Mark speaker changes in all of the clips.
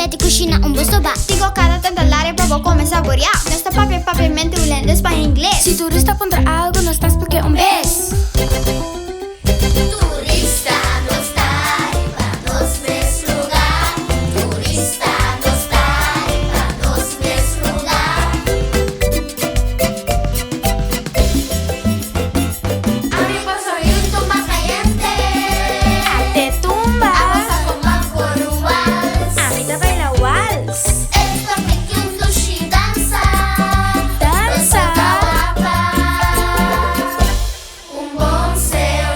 Speaker 1: Di cucina un busto va.
Speaker 2: Digo cada tanto all'aria provo come saborear. Nesta papiamente ulendo para inglês.
Speaker 1: Si turista pondrá algo, no estás porque un vez.
Speaker 3: Turista no está para nos mesmo lugar. Turista no está para nos mesmo lugar. A mí pasó un tumba caliente.
Speaker 1: Te tumba.
Speaker 3: Vamos a comer por un vals.
Speaker 1: A mí te baila wals.
Speaker 3: Esto que un dushi danza.
Speaker 1: Danza.
Speaker 3: Un bom seu.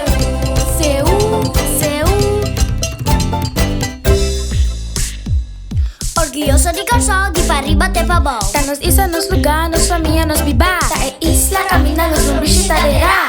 Speaker 1: Orgulloso de calçar, de para arriba até para baixo.
Speaker 2: Tá nos isa, nos lugar, nos família, nos bibar.
Speaker 1: Tá é isla, camina, nos lumbrixita de ra.